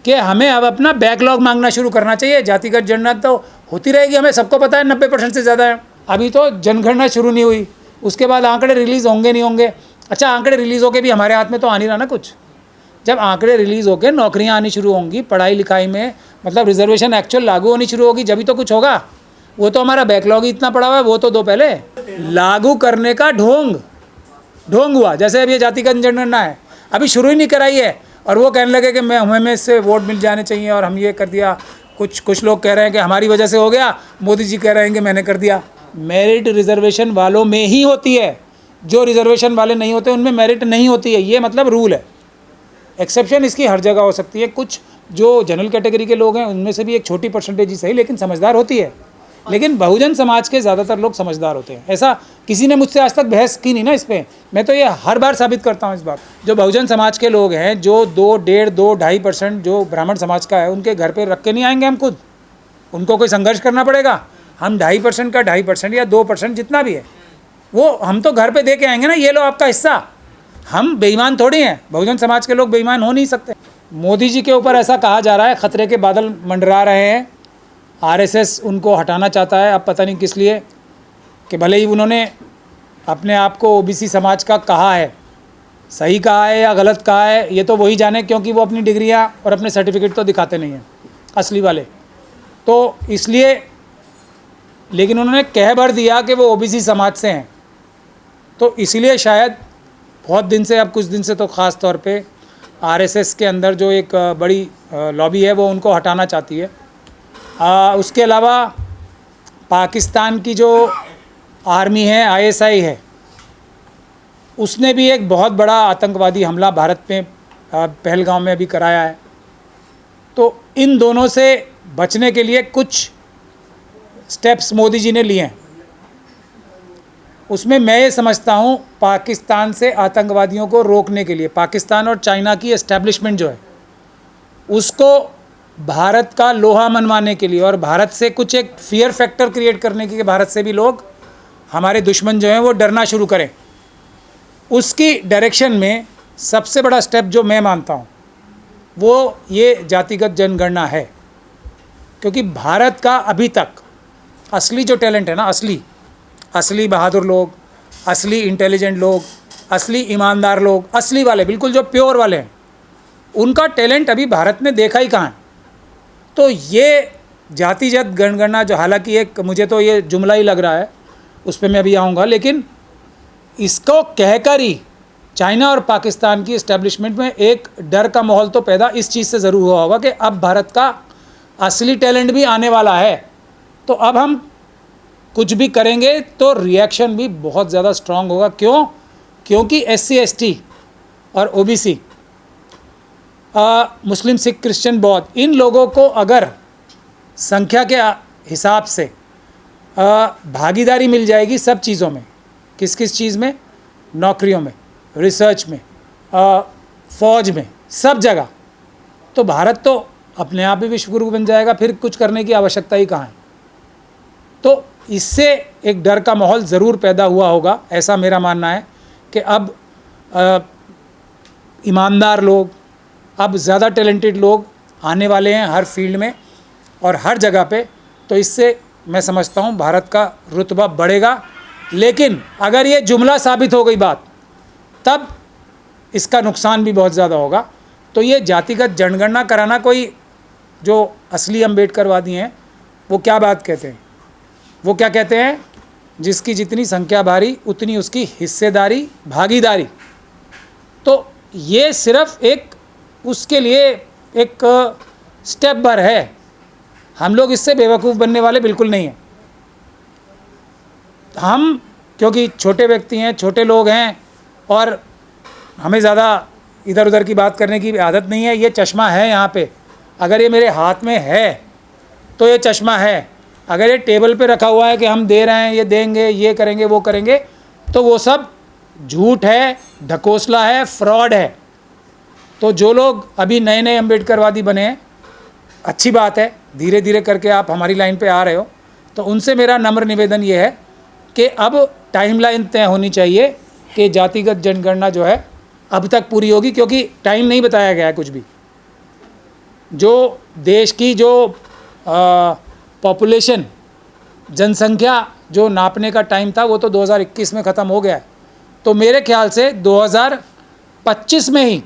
कि हमें अब अपना बैकलॉग मांगना शुरू करना चाहिए। जातिगत जनगणना तो होती रहेगी, हमें सबको पता है 90% से ज़्यादा है। अभी तो जनगणना शुरू नहीं हुई, उसके बाद आंकड़े रिलीज़ होंगे नहीं होंगे। अच्छा, आंकड़े रिलीज़ होके भी हमारे हाथ में तो आ नहीं रहा ना कुछ। जब आंकड़े रिलीज़ होकर नौकरियां आनी शुरू होंगी, पढ़ाई लिखाई में मतलब रिजर्वेशन एक्चुअल लागू होनी शुरू होगी, जब भी तो कुछ होगा। वो तो हमारा बैकलॉग ही इतना पड़ा हुआ है, वो तो दो पहले लागू करने का ढोंग हुआ। जैसे अब ये जातिगत जनगणना है, अभी शुरू ही नहीं कराई है, और वो कहने लगे कि हमें इससे वोट मिल जाने चाहिए और हम ये कर दिया। कुछ लोग कह रहे हैं कि हमारी वजह से हो गया, मोदी जी कह रहे हैं कि मैंने कर दिया। मेरिट रिजर्वेशन वालों में ही होती है, जो रिजर्वेशन वाले नहीं होते उनमें मेरिट नहीं होती है, ये मतलब रूल है। एक्सेप्शन इसकी हर जगह हो सकती है, कुछ जो जनरल कैटेगरी के लोग हैं उनमें से भी एक छोटी परसेंटेज ही सही लेकिन समझदार होती है, लेकिन बहुजन समाज के ज़्यादातर लोग समझदार होते हैं। ऐसा किसी ने मुझसे आज तक बहस की नहीं ना इस पर। मैं तो ये हर बार साबित करता हूँ इस बात। जो बहुजन समाज के लोग हैं, जो 2.5% जो ब्राह्मण समाज का है, उनके घर पे रख के नहीं आएंगे हम खुद, उनको कोई संघर्ष करना पड़ेगा। हम 2.5% का 2.5% या 2% जितना भी है वो हम तो घर पे दे के आएंगे ना, ये लो आपका हिस्सा। हम बेईमान थोड़ी हैं, बहुजन समाज के लोग बेईमान हो नहीं सकते। मोदी जी के ऊपर ऐसा कहा जा रहा है, खतरे के बादल मंडरा रहे हैं, आरएसएस उनको हटाना चाहता है। अब पता नहीं किस लिए, कि भले ही उन्होंने अपने आप को ओबीसी समाज का कहा है, सही कहा है या गलत कहा है ये तो वही जाने, क्योंकि वो अपनी डिग्रियां और अपने सर्टिफिकेट तो दिखाते नहीं हैं असली वाले, तो इसलिए। लेकिन उन्होंने कह भर दिया कि वो ओबीसी समाज से हैं, तो इसीलिए शायद बहुत दिन से, अब कुछ दिन से तो ख़ास तौर पे आरएसएस के अंदर जो एक बड़ी लॉबी है वो उनको हटाना चाहती है। उसके अलावा पाकिस्तान की जो आर्मी है, आईएसआई है, उसने भी एक बहुत बड़ा आतंकवादी हमला भारत में पहलगाम में अभी कराया है। तो इन दोनों से बचने के लिए कुछ स्टेप्स मोदी जी ने लिए हैं। उसमें मैं ये समझता हूँ, पाकिस्तान से आतंकवादियों को रोकने के लिए पाकिस्तान और चाइना की एस्टेब्लिशमेंट जो है उसको भारत का लोहा मनवाने के लिए और भारत से कुछ एक फियर फैक्टर क्रिएट करने के लिए, भारत से भी लोग, हमारे दुश्मन जो हैं वो डरना शुरू करें, उसकी डायरेक्शन में सबसे बड़ा स्टेप जो मैं मानता हूँ वो ये जातिगत जनगणना है। क्योंकि भारत का अभी तक असली जो टैलेंट है ना, असली बहादुर लोग, असली इंटेलिजेंट लोग, असली ईमानदार लोग, असली वाले बिल्कुल जो प्योर वाले हैं, उनका टैलेंट अभी भारत ने देखा ही कहाँ है। तो ये जातिगत जनगणना जो, हालांकि एक मुझे तो ये जुमला ही लग रहा है, उस पर मैं अभी आऊँगा, लेकिन इसको कहकर ही चाइना और पाकिस्तान की इस्टेब्लिशमेंट में एक डर का माहौल तो पैदा इस चीज़ से ज़रूर हुआ होगा कि अब भारत का असली टैलेंट भी आने वाला है। तो अब हम कुछ भी करेंगे तो रिएक्शन भी बहुत ज़्यादा स्ट्रांग होगा। क्यों? क्योंकि SC ST और OBC, मुस्लिम, सिख, क्रिश्चियन, बौद्ध, इन लोगों को अगर संख्या के हिसाब से भागीदारी मिल जाएगी सब चीज़ों में, किस किस चीज़ में, नौकरियों में, रिसर्च में, फौज में, सब जगह, तो भारत तो अपने आप ही विश्वगुरु बन जाएगा, फिर कुछ करने की आवश्यकता ही कहाँ है। तो इससे एक डर का माहौल ज़रूर पैदा हुआ होगा, ऐसा मेरा मानना है कि अब ईमानदार लोग, अब ज़्यादा टैलेंटेड लोग आने वाले हैं हर फील्ड में और हर जगह पे। तो इससे मैं समझता हूँ भारत का रुतबा बढ़ेगा। लेकिन अगर ये जुमला साबित हो गई बात, तब इसका नुकसान भी बहुत ज़्यादा होगा। तो ये जातिगत जनगणना कराना, कोई जो असली अम्बेडकरवादी हैं वो क्या बात कहते हैं, वो क्या कहते हैं, जिसकी जितनी संख्या भारी उतनी उसकी हिस्सेदारी, भागीदारी। तो ये सिर्फ एक उसके लिए एक स्टेप भर है, हम लोग इससे बेवकूफ़ बनने वाले बिल्कुल नहीं हैं। हम क्योंकि छोटे व्यक्ति हैं, छोटे लोग हैं और हमें ज़्यादा इधर उधर की बात करने की आदत नहीं है। ये चश्मा है यहाँ पे, अगर ये मेरे हाथ में है तो ये चश्मा है, अगर ये टेबल पे रखा हुआ है कि हम दे रहे हैं, ये देंगे, ये करेंगे, वो करेंगे, तो वो सब झूठ है, ढकोसला है, फ्रॉड है। तो जो लोग अभी नए नए अम्बेडकरवादी बने हैं, अच्छी बात है, धीरे धीरे करके आप हमारी लाइन पे आ रहे हो, तो उनसे मेरा नम्र निवेदन ये है कि अब टाइमलाइन तय होनी चाहिए कि जातिगत जनगणना जो है अब तक पूरी होगी, क्योंकि टाइम नहीं बताया गया है कुछ भी। जो देश की जो पॉपुलेशन जनसंख्या जो नापने का टाइम था वो तो 2021 में ख़त्म हो गया है। तो मेरे ख्याल से 2025 में ही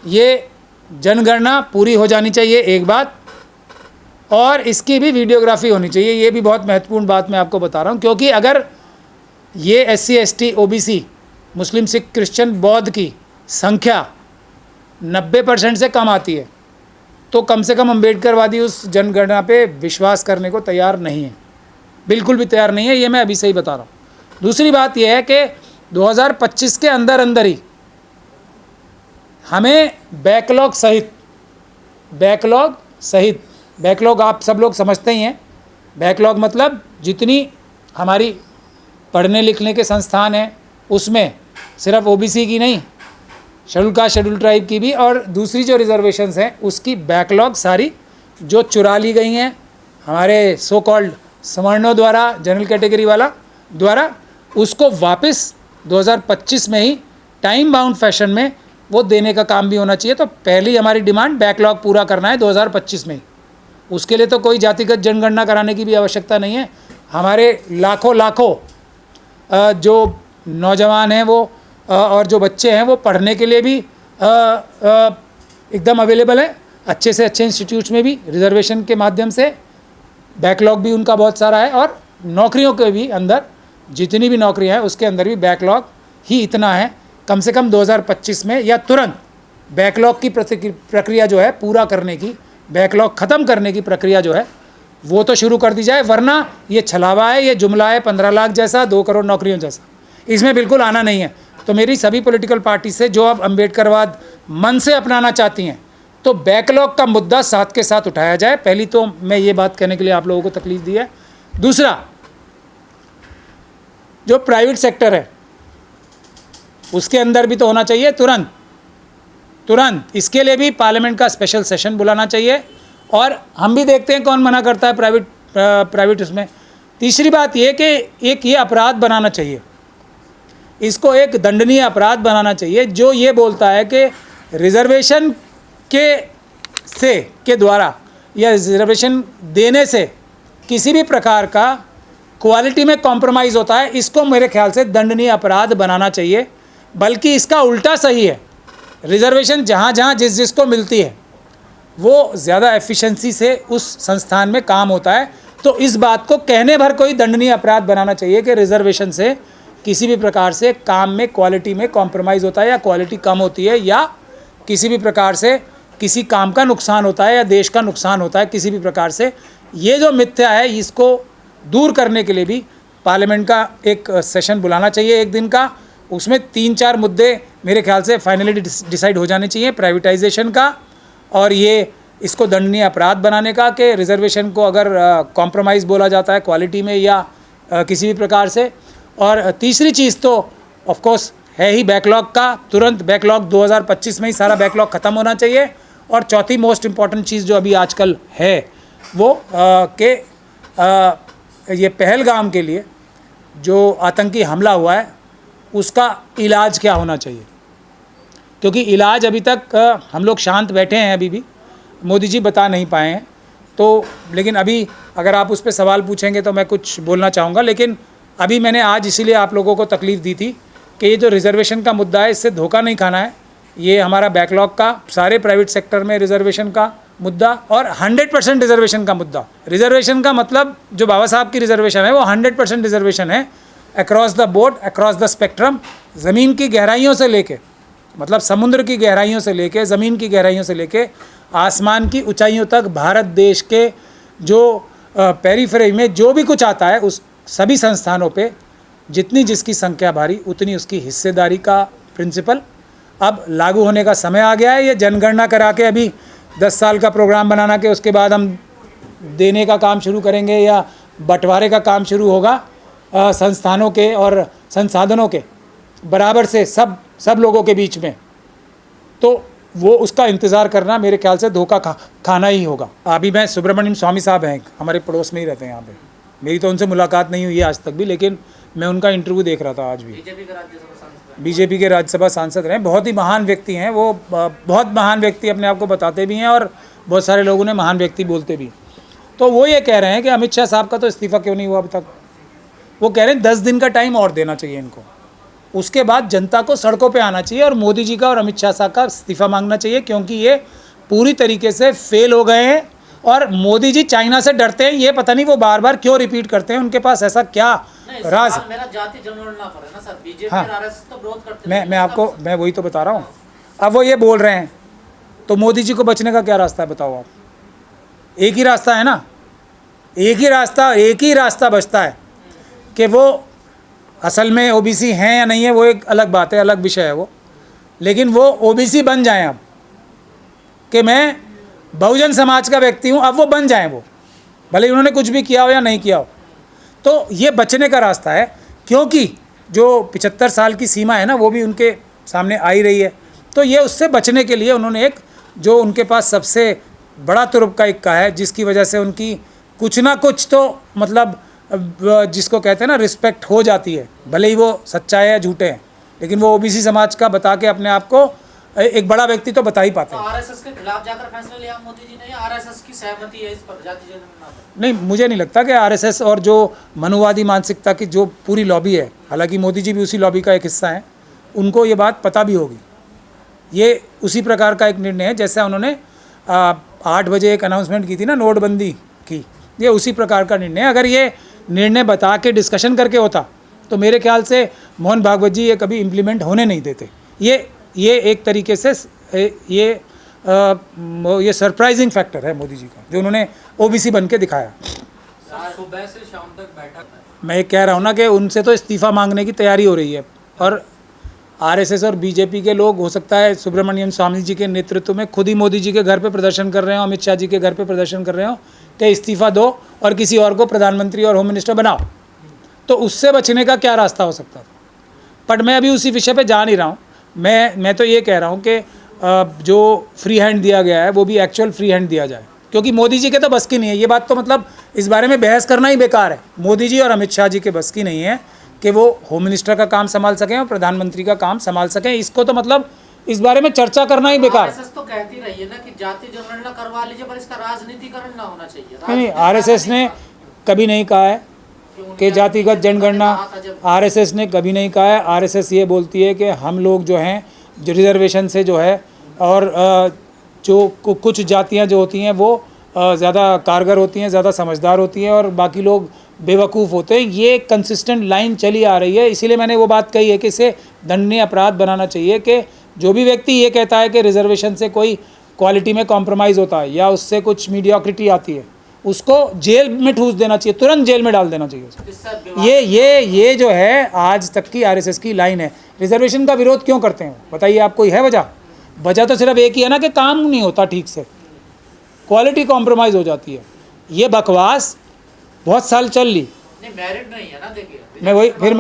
ये जनगणना पूरी हो जानी चाहिए एक बात, और इसकी भी वीडियोग्राफी होनी चाहिए। ये भी बहुत महत्वपूर्ण बात मैं आपको बता रहा हूँ, क्योंकि अगर ये SC ST OBC मुस्लिम सिख क्रिश्चियन बौद्ध की संख्या 90% से कम आती है तो कम से कम अम्बेडकरवादी उस जनगणना पे विश्वास करने को तैयार नहीं है, बिल्कुल भी तैयार नहीं है। ये मैं अभी से ही बता रहा हूँ। दूसरी बात यह है कि 2025 के अंदर अंदर ही हमें बैकलॉग बैकलॉग आप सब लोग समझते ही हैं। बैकलॉग मतलब जितनी हमारी पढ़ने लिखने के संस्थान हैं उसमें सिर्फ OBC की नहीं, शेड्यूल कास्ट शेड्यूल ट्राइब की भी, और दूसरी जो रिजर्वेशंस हैं उसकी बैकलॉग सारी जो चुरा ली गई हैं हमारे सो कॉल्ड सवर्णों द्वारा, जनरल कैटेगरी वाला द्वारा, उसको वापस 2025 में ही टाइम बाउंड फैशन में वो देने का काम भी होना चाहिए। तो पहली हमारी डिमांड बैकलॉग पूरा करना है 2025 में ही। उसके लिए तो कोई जातिगत जनगणना कराने की भी आवश्यकता नहीं है। हमारे लाखों जो नौजवान हैं वो और जो बच्चे हैं वो पढ़ने के लिए भी एकदम अवेलेबल है, अच्छे से अच्छे इंस्टीट्यूट्स में भी रिजर्वेशन के माध्यम से। बैकलॉग भी उनका बहुत सारा है, और नौकरियों के भी अंदर जितनी भी नौकरियां हैं उसके अंदर भी बैकलॉग ही इतना है। कम से कम 2025 में या तुरंत बैकलॉग की प्रक्रिया जो है पूरा करने की, बैकलॉग ख़त्म करने की प्रक्रिया जो है वो तो शुरू कर दी जाए, वरना ये छलावा है, ये जुमला है 15 लाख जैसा, 2 करोड़ नौकरियों जैसा, इसमें बिल्कुल आना नहीं है। तो मेरी सभी पॉलिटिकल पार्टी से जो अब अम्बेडकरवाद मन से अपनाना चाहती हैं तो बैकलॉग का मुद्दा साथ के साथ उठाया जाए। पहली तो मैं ये बात कहने के लिए आप लोगों को तकलीफ दी है। दूसरा, जो प्राइवेट सेक्टर है उसके अंदर भी तो होना चाहिए तुरंत। इसके लिए भी पार्लियामेंट का स्पेशल सेशन बुलाना चाहिए, और हम भी देखते हैं कौन मना करता है प्राइवेट उसमें। तीसरी बात ये कि एक ये अपराध बनाना चाहिए, इसको एक दंडनीय अपराध बनाना चाहिए जो ये बोलता है कि रिजर्वेशन के द्वारा या रिजर्वेशन देने से किसी भी प्रकार का क्वालिटी में कॉम्प्रोमाइज़ होता है, इसको मेरे ख्याल से दंडनीय अपराध बनाना चाहिए। बल्कि इसका उल्टा सही है, रिजर्वेशन जहाँ जिसको मिलती है वो ज़्यादा एफिशिएंसी से उस संस्थान में काम होता है। तो इस बात को कहने भर कोई दंडनीय अपराध बनाना चाहिए कि रिजर्वेशन से किसी भी प्रकार से काम में क्वालिटी में कॉम्प्रोमाइज़ होता है, या क्वालिटी कम होती है, या किसी भी प्रकार से किसी काम का नुकसान होता है, या देश का नुकसान होता है किसी भी प्रकार से। ये जो मिथ्या है इसको दूर करने के लिए भी पार्लियामेंट का एक सेशन बुलाना चाहिए एक दिन का। उसमें 3-4 मुद्दे मेरे ख्याल से फाइनली डिसाइड हो जाने चाहिए, प्राइवेटाइजेशन का, और ये इसको दंडनीय अपराध बनाने का कि रिजर्वेशन को अगर कॉम्प्रोमाइज़ बोला जाता है क्वालिटी में या किसी भी प्रकार से। और तीसरी चीज़ तो ऑफ कोर्स है ही बैकलॉग का, तुरंत बैकलॉग 2025 में ही सारा बैकलॉग ख़त्म होना चाहिए। और चौथी मोस्ट इम्पॉर्टेंट चीज़ जो अभी आजकल है वो कि ये पहलगाम के लिए जो आतंकी हमला हुआ है उसका इलाज क्या होना चाहिए, क्योंकि इलाज अभी तक हम लोग शांत बैठे हैं, अभी भी मोदी जी बता नहीं पाए हैं। तो लेकिन अभी अगर आप उस पर सवाल पूछेंगे तो मैं कुछ बोलना चाहूँगा। लेकिन अभी मैंने आज इसीलिए आप लोगों को तकलीफ़ दी थी कि ये जो रिज़र्वेशन का मुद्दा है इससे धोखा नहीं खाना है। ये हमारा बैकलॉग का, सारे प्राइवेट सेक्टर में रिज़र्वेशन का मुद्दा, और 100% रिज़र्वेशन का मुद्दा। रिज़र्वेशन का मतलब जो बाबा साहब की रिज़र्वेशन है वो 100% रिज़र्वेशन है, across the board, across the spectrum, ज़मीन की गहराइयों से लेके, मतलब समुद्र की गहराइयों से लेके, ज़मीन की गहराइयों से लेके आसमान की ऊंचाइयों तक भारत देश के जो पेरीफेरी में जो भी कुछ आता है उस सभी संस्थानों पे जितनी जिसकी संख्या भारी उतनी उसकी हिस्सेदारी का प्रिंसिपल अब लागू होने का समय आ गया है। ये जनगणना करा के अभी 10 साल का प्रोग्राम बनाना के उसके बाद हम देने का काम शुरू करेंगे या बंटवारे का काम शुरू होगा संस्थानों के और संसाधनों के बराबर से सब लोगों के बीच में, तो वो उसका इंतज़ार करना मेरे ख्याल से धोखा खाना ही होगा। अभी मैं सुब्रमण्यम स्वामी साहब हैं, हमारे पड़ोस में ही रहते हैं यहाँ पे, मेरी तो उनसे मुलाकात नहीं हुई है आज तक भी, लेकिन मैं उनका इंटरव्यू देख रहा था आज भी। बीजेपी के राज्यसभा सांसद रहे, बहुत ही महान व्यक्ति हैं वो, बहुत महान व्यक्ति अपने आप को बताते भी हैं और बहुत सारे लोग उन्हें महान व्यक्ति बोलते भी। तो वो ये कह रहे हैं कि अमित शाह साहब का तो इस्तीफ़ा क्यों नहीं हुआ अब तक। वो कह रहे हैं 10 दिन का टाइम और देना चाहिए इनको, उसके बाद जनता को सड़कों पे आना चाहिए और मोदी जी का और अमित शाह साहब का इस्तीफ़ा मांगना चाहिए, क्योंकि ये पूरी तरीके से फेल हो गए हैं। और मोदी जी चाइना से डरते हैं, ये पता नहीं वो बार बार क्यों रिपीट करते हैं, उनके पास ऐसा क्या राज है। मेरा जाति जनगणना पर है ना सर, बीजेपी हाँ। और आरएसएस तो विरोध करते हैं। मैं वही तो बता रहा हूँ। अब वो ये बोल रहे हैं तो मोदी जी को बचने का क्या रास्ता है बताओ आप। एक ही रास्ता है ना, एक ही रास्ता बचता है कि वो असल में ओबीसी हैं या नहीं है, वो एक अलग बात है, अलग विषय है वो, लेकिन वो ओबीसी बन जाएं अब, कि मैं बहुजन समाज का व्यक्ति हूँ, अब वो बन जाएं, वो भले उन्होंने कुछ भी किया हो या नहीं किया हो। तो ये बचने का रास्ता है, क्योंकि जो 75 साल की सीमा है ना वो भी उनके सामने आई रही है। तो ये उससे बचने के लिए उन्होंने एक जो उनके पास सबसे बड़ा तुरुप का इक्का है, जिसकी वजह से उनकी कुछ ना कुछ तो मतलब जिसको कहते हैं ना रिस्पेक्ट हो जाती है, भले ही वो सच्चाई है झूठे हैं, लेकिन वो ओबीसी समाज का बता के अपने आप को एक बड़ा व्यक्ति तो बता ही पाते हैं। तो आरएसएस के खिलाफ जाकर फैसला लिया मोदी जी ने, या आरएसएस की सहमति है इस पर जाति जनगणना पर? नहीं, मुझे नहीं लगता कि आरएसएस और जो मनुवादी मानसिकता की जो पूरी लॉबी है, हालांकि मोदी जी भी उसी लॉबी का एक हिस्सा हैं, उनको ये बात पता भी होगी। ये उसी प्रकार का एक निर्णय है जैसे उन्होंने 8 बजे एक अनाउंसमेंट की थी ना नोटबंदी की, ये उसी प्रकार का निर्णय है। अगर ये निर्णय बता के डिस्कशन करके होता तो मेरे ख्याल से मोहन भागवत जी ये कभी इम्प्लीमेंट होने नहीं देते। ये एक तरीके से ये सरप्राइजिंग फैक्टर है मोदी जी का, जो उन्होंने ओबीसी बन के दिखाया। सुबह से शाम तक बैठक, मैं कह रहा हूँ ना कि उनसे तो इस्तीफ़ा मांगने की तैयारी हो रही है, और आरएसएस और बीजेपी के लोग हो सकता है सुब्रमण्यम स्वामी जी के नेतृत्व में खुद ही मोदी जी के घर पे प्रदर्शन कर रहे हो, अमित शाह जी के घर पे प्रदर्शन कर रहे हो कि इस्तीफ़ा दो और किसी और को प्रधानमंत्री और होम मिनिस्टर बनाओ। तो उससे बचने का क्या रास्ता हो सकता था। बट मैं अभी उसी विषय पे जा नहीं रहा हूँ। मैं तो ये कह रहा हूँ कि जो फ्री हैंड दिया गया है वो भी एक्चुअल फ्री हैंड दिया जाए, क्योंकि मोदी जी के तो बस की नहीं है ये बात। तो मतलब इस बारे में बहस करना ही बेकार है। मोदी जी और अमित शाह जी के बस की नहीं है कि वो होम मिनिस्टर का काम संभाल सकें और प्रधानमंत्री का काम संभाल सकें। इसको तो मतलब इस बारे में चर्चा करना ही बेकार है। आरएसएस तो कहती रही है ना कि जाति जनगणना करवा लीजिए, पर इसका राजनीतिकरण ना होना चाहिए। नहीं, आरएसएस ने कभी नहीं कहा है कि जातिगत जनगणना, आरएसएस ने कभी नहीं कहा है। आरएसएस ये बोलती है कि हम लोग जो हैं जो रिजर्वेशन से जो है, और जो कुछ जातियां जो होती हैं वो ज़्यादा कारगर होती हैं, ज़्यादा समझदार होती हैं, और बाकी लोग बेवकूफ़ होते हैं। ये कंसिस्टेंट लाइन चली आ रही है। इसीलिए मैंने वो बात कही है कि इसे दंडनीय अपराध बनाना चाहिए कि जो भी व्यक्ति ये कहता है कि रिजर्वेशन से कोई क्वालिटी में कॉम्प्रोमाइज़ होता है या उससे कुछ मीडियोक्रिटी आती है, उसको जेल में ठूस देना चाहिए, तुरंत जेल में डाल देना चाहिए उसको। ये जो है आज तक की आरएसएस की लाइन है। रिजर्वेशन का विरोध क्यों करते हैं बताइए, आप कोई है वजह? वजह तो सिर्फ एक ही है ना कि काम नहीं होता ठीक से, क्वालिटी कॉम्प्रोमाइज़ हो जाती है। ये बकवास बहुत साल चल ली। मेरिट नहीं है ना, देखिए मैं वही फिर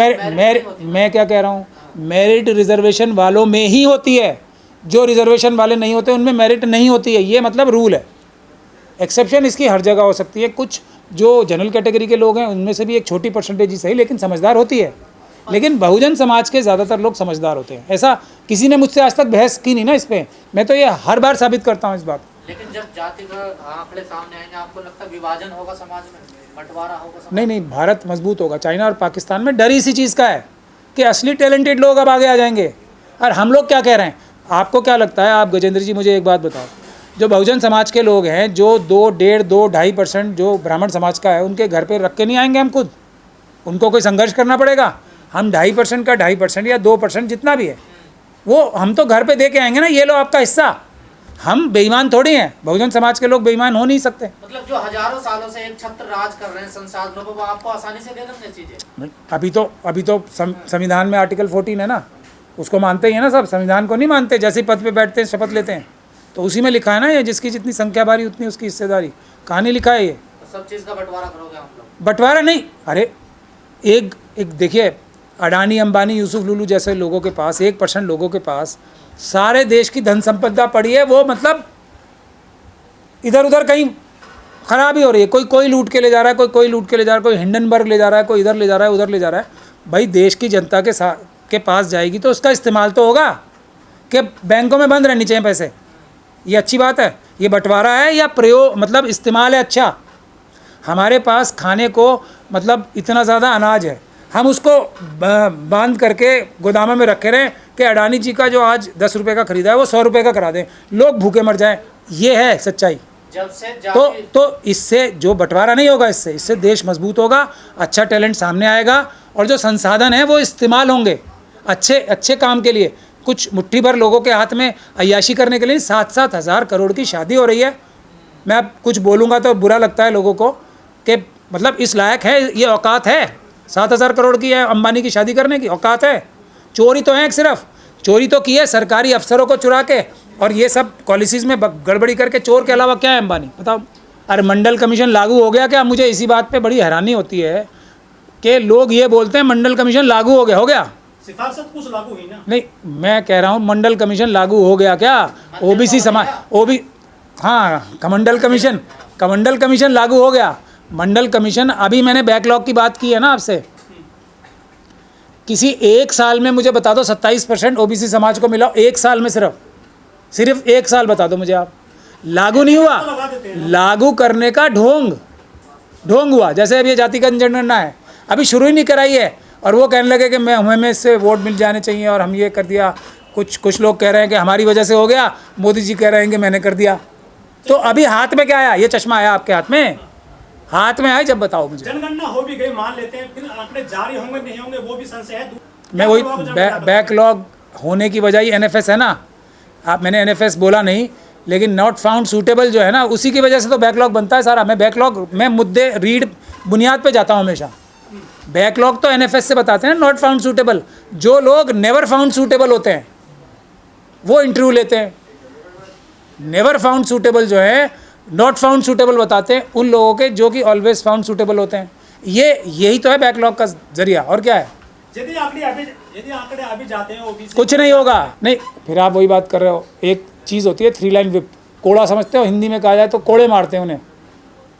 मैं क्या कह रहा हूँ, मेरिट रिजर्वेशन वालों में ही होती है, जो रिजर्वेशन वाले नहीं होते उनमें मेरिट नहीं होती है। ये मतलब रूल है। एक्सेप्शन इसकी हर जगह हो सकती है। कुछ जो जनरल कैटेगरी के लोग हैं उनमें से भी एक छोटी परसेंटेज ही सही लेकिन समझदार होती है, लेकिन बहुजन समाज के ज़्यादातर लोग समझदार होते हैं। ऐसा किसी ने मुझसे आज तक बहस की नहीं ना इस पर। मैं तो ये हर बार साबित करता हूँ इस बात। लेकिन जब जाति का आंकड़े सामने आएंगे, आपको लगता है विभाजन होगा समाज में, बंटवारा होगा समाज? नहीं, भारत मजबूत होगा। चाइना और पाकिस्तान में डर इसी चीज़ का है कि असली टैलेंटेड लोग अब आगे आ जाएंगे। और हम लोग क्या कह रहे हैं, आपको क्या लगता है? आप गजेंद्र जी मुझे एक बात बताओ, जो बहुजन समाज के लोग हैं, जो 2.5% जो ब्राह्मण समाज का है, उनके घर पे रख के नहीं आएंगे हम खुद, उनको कोई संघर्ष करना पड़ेगा। हम 2.5% का 2.5% या 2% जितना भी है वो हम तो घर पे दे के आएंगे ना, ये लो आपका हिस्सा। हम बेईमान थोड़ी हैं, बहुजन समाज के लोग बेईमान हो नहीं सकते। मतलब जो हजारों सालों से एक छत्र राज कर रहे हैं संसाधनों पर, वो आपको आसानी से दे देंगे चीजें? अभी तो संविधान में आर्टिकल 14 है ना, उसको मानते ही है ना सब। संविधान को नहीं मानते। जैसे ही पद पे बैठते हैं शपथ लेते हैं तो उसी में लिखा है ना, ये जिसकी जितनी संख्या बारी उतनी उसकी हिस्सेदारी। कहानी लिखा है ये। तो सब चीज़ का बंटवारा करोगे आप लोग? बंटवारा नहीं, अरे एक देखिए, अडानी अंबानी यूसुफ लुलू जैसे लोगों के पास, 1% लोगों के पास सारे देश की धन संपदा पड़ी है। वो मतलब इधर उधर कहीं खराब ही हो रही है। कोई लूट के ले जा रहा है, कोई लूट के ले जा रहा है, कोई हिंडनबर्ग ले जा रहा है, कोई इधर ले जा रहा है, उधर ले जा रहा है। भाई देश की जनता के साथ के पास जाएगी तो उसका इस्तेमाल तो होगा कि बैंकों में बंद रहनी चाहिए पैसे। ये अच्छी बात है, ये बंटवारा है या प्रयोग मतलब इस्तेमाल है। अच्छा, हमारे पास खाने को मतलब इतना ज़्यादा अनाज है, हम उसको बांध करके गोदामों में रखे रहें कि अडानी जी का जो आज 10 रुपये का खरीदा है वो 100 रुपये का करा दें, लोग भूखे मर जाएं। ये है सच्चाई। जब से तो इससे जो बंटवारा नहीं होगा, इससे देश मजबूत होगा, अच्छा टैलेंट सामने आएगा और जो संसाधन है वो इस्तेमाल होंगे अच्छे काम के लिए। कुछ मुट्ठी भर लोगों के हाथ में अय्याशी करने के लिए 7-7 हज़ार करोड़ की शादी हो रही है। मैं अब कुछ बोलूँगा तो बुरा लगता है लोगों को कि मतलब इस लायक है, ये औकात है 7,000 करोड़ की है अंबानी की शादी करने की औकात है। चोरी तो है, सिर्फ चोरी तो की है सरकारी अफसरों को चुरा के, और ये सब पॉलिसीज़ में गड़बड़ी करके। चोर के अलावा क्या है अंबानी, बताओ। अरे मंडल कमीशन लागू हो गया क्या? मुझे इसी बात पे बड़ी हैरानी होती है कि लोग ये बोलते हैं मंडल कमीशन लागू हो गया। सिफारिश कुछ लागू हुई ना? नहीं, मैं कह रहा हूँ मंडल कमीशन लागू हो गया क्या? ओबीसी समाज हाँ, कमंडल कमीशन लागू हो गया। मंडल कमीशन, अभी मैंने बैकलॉग की बात की है ना आपसे, किसी एक साल में मुझे बता दो 27% ओबीसी समाज को मिला, एक साल में सिर्फ एक साल बता दो मुझे आप। लागू नहीं हुआ, लागू करने का ढोंग हुआ। जैसे अब ये जातिगत जनगणना है, अभी शुरू ही नहीं कराई है और वो कहने लगे कि हमें इससे वोट मिल जाने चाहिए और हम ये कर दिया। कुछ लोग कह रहे हैं कि हमारी वजह से हो गया, मोदी जी कह रहे हैं कि मैंने कर दिया। तो अभी हाथ में क्या आया? ये चश्मा आया आपके हाथ में आया जब बताओ मुझे। जनगणना हो भी गई मान लेते हैं, फिर आंकड़े जारी होंगे नहीं होंगे वो भी संशय है। मैं वही बैकलॉग होने की वजह ही एनएफएस है ना। मैंने एनएफएस बोला नहीं, लेकिन नॉट फाउंड सूटेबल जो है ना, उसी की वजह से तो बैकलॉग बनता है सारा। मैं मुद्दे बुनियाद पे जाता हूँ हमेशा। बैकलॉग तो एनएफएस से बताते हैं नॉट फाउंड सूटेबल। जो लोग नेवर फाउंड सूटेबल होते हैं वो इंटरव्यू लेते हैं। नेवर फाउंड सूटेबल जो है नॉट फाउंड सूटेबल बताते हैं उन लोगों के जो कि ऑलवेज फाउंड सूटेबल होते हैं। यही तो है बैकलॉग का जरिया, और क्या है। यदि आंकड़े अभी जाते हैं ओबीसी, कुछ नहीं होगा। नहीं, फिर आप वही बात कर रहे हो। एक चीज़ होती है 3 लाइन विप, कोड़ा समझते हो? हिंदी में कहा जाए तो कोड़े मारते हैं उन्हें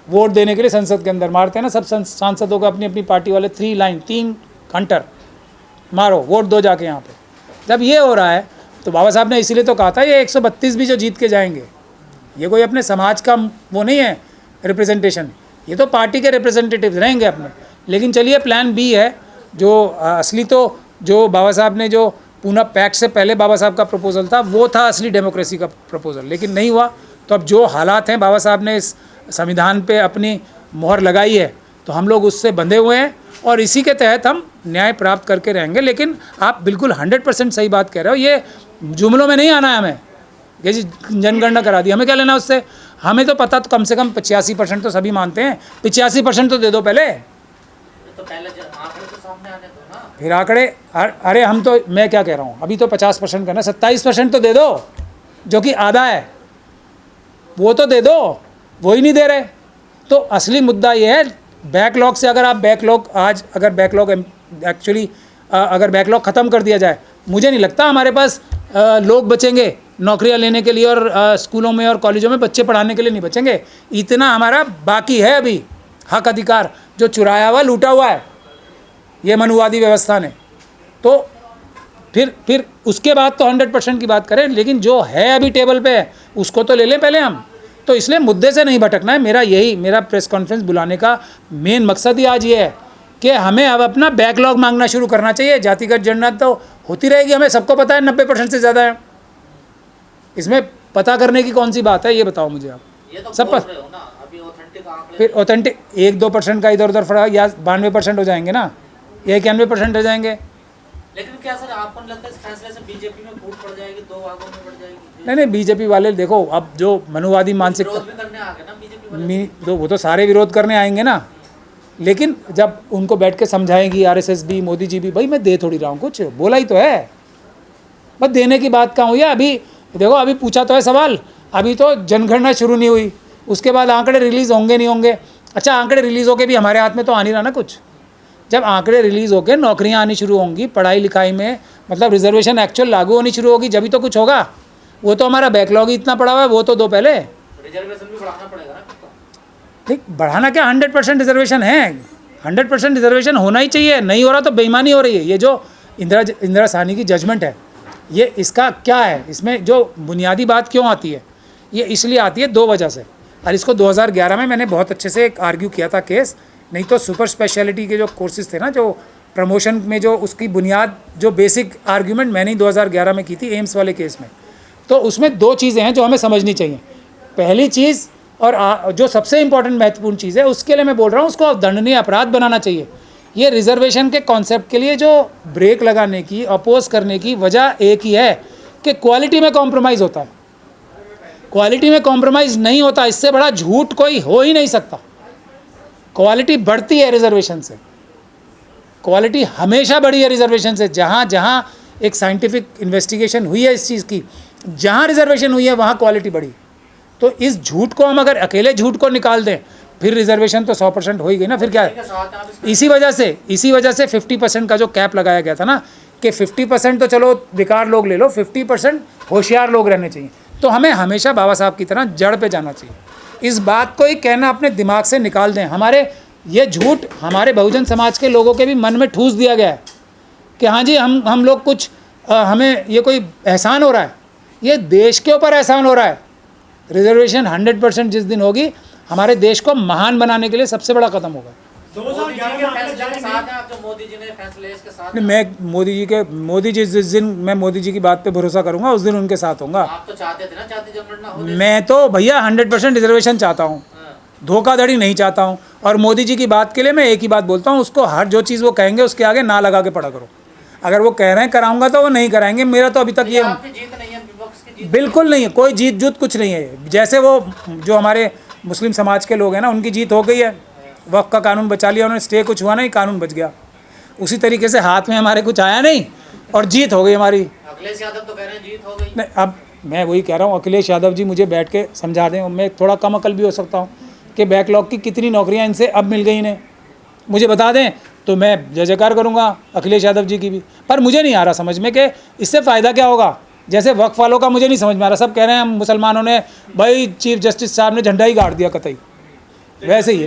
वोट देने के लिए, संसद के अंदर मारते हैं ना सब सांसदों को, अपनी पार्टी वाले 3 घंटर मारो, वोट दो जाके यहाँ पे। जब ये हो रहा है तो बाबा साहब ने इसीलिए तो कहा था ये 132 भी जो जीत के जाएंगे, ये कोई अपने समाज का वो नहीं है रिप्रेजेंटेशन, ये तो पार्टी के रिप्रेजेंटेटिव रहेंगे अपने। लेकिन चलिए प्लान बी है, जो असली तो जो बाबा साहब ने जो पूना पैक्ट से पहले बाबा साहब का प्रपोजल था वो था असली डेमोक्रेसी का प्रपोजल, लेकिन नहीं हुआ। तो अब जो हालात हैं, बाबा साहब ने इस संविधान पे अपनी मोहर लगाई है तो हम लोग उससे बंधे हुए हैं और इसी के तहत हम न्याय प्राप्त करके रहेंगे। लेकिन आप बिल्कुल 100% सही बात कह रहे हो, ये जुमलों में नहीं आना है हमें कि जी जनगणना करा दी, हमें क्या लेना उससे। हमें तो पता, तो कम से कम 85% तो सभी मानते हैं, 85% तो दे दो पहले, तो पहले आंकड़े तो सामने आने दो ना। फिर आंकड़े। अरे हम तो, मैं क्या कह रहा हूँ, अभी तो 50% करना, 27% तो दे दो जो कि आधा है, वो तो दे दो, वो ही नहीं दे रहे। तो असली मुद्दा ये है बैकलॉग से, अगर बैकलॉग एक्चुअली अगर बैकलॉग ख़त्म कर दिया जाए, मुझे नहीं लगता हमारे पास लोग बचेंगे नौकरियां लेने के लिए, और स्कूलों में और कॉलेजों में बच्चे पढ़ाने के लिए नहीं बचेंगे। इतना हमारा बाकी है अभी हक अधिकार जो चुराया हुआ, लूटा हुआ है ये मनुवादी व्यवस्था ने। तो फिर उसके बाद तो 100% की बात करें, लेकिन जो है अभी टेबल पे है उसको तो ले लें पहले हम। तो इसलिए मुद्दे से नहीं भटकना है। मेरा प्रेस कॉन्फ्रेंस बुलाने का मेन मकसद ही आज ये है कि हमें अब अपना बैकलॉग मांगना शुरू करना चाहिए। जातिगत जनगणना तो होती रहेगी, हमें सबको पता है 90% से ज़्यादा है, इसमें पता करने की कौन सी बात है, ये बताओ मुझे आप। ये तो सब बोल रहे हो ना, अभी ऑथेंटिक आंकड़े, फिर ऑथेंटिक 1-2% का इधर उधर फर्क, या 92% हो जाएंगे ना, या 91% हो जाएंगे। लेकिन क्या सर आपको नहीं लगता इस फैसले से बीजेपी में फूट पड़ जाएगी, 2 भागों में बढ़ जाएगी? नहीं, बीजेपी वाले देखो, अब जो मनुवादी मानसिकता, विरोध भी करने आ गए ना बीजेपी वाले। वो तो सारे विरोध करने आएंगे ना, लेकिन जब उनको बैठ के समझाएंगी आरएसएस भी, मोदी जी भी, भाई मैं दे थोड़ी रहा हूँ, कुछ बोला ही तो है, बस देने की बात कहाँ हुई है। अभी देखो, अभी पूछा तो है सवाल, अभी तो जनगणना शुरू नहीं हुई, उसके बाद आंकड़े रिलीज़ होंगे नहीं होंगे। अच्छा, आंकड़े रिलीज़ होके भी हमारे हाथ में तो आ नहीं रहा ना कुछ। जब आंकड़े रिलीज़ होके नौकरियां आनी शुरू होंगी, पढ़ाई लिखाई में मतलब रिजर्वेशन एक्चुअल लागू होनी शुरू होगी, जब भी तो कुछ होगा। वो तो हमारा बैकलॉग ही इतना पड़ा हुआ है, वो तो दो पहले। रिजर्वेशन भी बढ़ाना पड़ेगा ना। ठीक, बढ़ाना क्या, 100% रिजर्वेशन है, 100% रिजर्वेशन होना ही चाहिए। नहीं हो रहा तो बेईमानी हो रही है। ये जो इंदिरा साहनी की जजमेंट है, ये इसका क्या है, इसमें जो बुनियादी बात क्यों आती है, ये इसलिए आती है 2 वजह से। और इसको 2011 में मैंने बहुत अच्छे से आर्ग्यू किया था केस, नहीं तो सुपर स्पेशलिटी के जो कोर्सेज थे ना, जो प्रमोशन में जो उसकी बुनियाद, जो बेसिक आर्ग्यूमेंट मैंने ही 2011 में की थी एम्स वाले केस में। तो उसमें 2 चीज़ें हैं जो हमें समझनी चाहिए। पहली चीज़ और जो सबसे इम्पॉर्टेंट महत्वपूर्ण चीज़ है, उसके लिए मैं बोल रहा हूँ, उसको दंडनीय अपराध बनाना चाहिए। ये रिजर्वेशन के कॉन्सेप्ट के लिए जो ब्रेक लगाने की, अपोज करने की वजह एक ही है कि क्वालिटी में कॉम्प्रोमाइज़ होता है। क्वालिटी में कॉम्प्रोमाइज़ नहीं होता, इससे बड़ा झूठ कोई हो ही नहीं सकता। क्वालिटी बढ़ती है रिजर्वेशन से, क्वालिटी हमेशा बढ़ी है रिजर्वेशन से। जहाँ जहाँ एक साइंटिफिक इन्वेस्टिगेशन हुई है इस चीज़ की, जहाँ रिजर्वेशन हुई है वहाँ क्वालिटी बढ़ी। तो इस झूठ को हम अगर अकेले झूठ को निकाल दें, फिर रिजर्वेशन तो 100% हो ही गई ना, फिर क्या है। इसी वजह से 50% का जो कैप लगाया गया था ना, कि 50% तो चलो बेकार लोग ले लो, 50% होशियार लोग रहने चाहिए। तो हमें हमेशा बाबा साहब की तरह जड़ पे जाना चाहिए। इस बात को ही कहना अपने दिमाग से निकाल दें। हमारे ये झूठ हमारे बहुजन समाज के लोगों के भी मन में ठूस दिया गया है कि हाँ जी हम लोग कुछ हमें ये कोई एहसान हो रहा है। ये देश के ऊपर एहसान हो रहा है। रिजर्वेशन 100% जिस दिन होगी, हमारे देश को महान बनाने के लिए सबसे बड़ा कदम होगा। 2011 में आंकड़े जारी नहीं साथ हैं आप, जो मोदी जी ने फैसले इसके साथ। मैं मोदी जी जिस दिन मैं मोदी जी की बात पे भरोसा करूंगा, उस दिन उनके साथ होऊंगा। आप तो चाहते थे ना जाति जनगणना हो। मैं तो भैया 100% रिजर्वेशन चाहता हूँ, धोखाधड़ी नहीं चाहता हूँ। और मोदी जी की बात के लिए मैं एक ही बात बोलता हूँ, उसको हर जो चीज़ वो कहेंगे उसके आगे ना लगा के पढ़ा करो। अगर वो कह रहे हैं कराऊंगा तो वो नहीं कराएंगे। मेरा तो अभी तक ये आपकी जीत नहीं है, विपक्ष की जीत बिल्कुल नहीं है, कोई जीत जूत कुछ नहीं है। जैसे वो जो हमारे मुस्लिम समाज के लोग हैं ना, उनकी जीत हो गई है, वक्फ का कानून बचा लिया उन्होंने, स्टे कुछ हुआ नहीं, कानून बच गया। उसी तरीके से हाथ में हमारे कुछ आया नहीं और जीत हो गई हमारी। अखिलेश यादव तो कह रहे हैं जीत हो गई। नहीं, अब मैं वही कह रहा हूँ, अखिलेश यादव जी मुझे बैठ के समझा दें। मैं थोड़ा कम अकल भी हो सकता हूँ कि बैकलॉग की कितनी नौकरियाँ इनसे अब मिल गई इन्हें, मुझे बता दें तो मैं जय जयकार करूँगा अखिलेश यादव जी की भी। पर मुझे नहीं आ रहा समझ में कि इससे फ़ायदा क्या होगा। जैसे वक्फ वालों का मुझे नहीं समझ में आ रहा, सब कह रहे हैं हम मुसलमानों ने, भाई चीफ जस्टिस साहब ने झंडा ही गाड़ दिया कतई, वैसे ही है।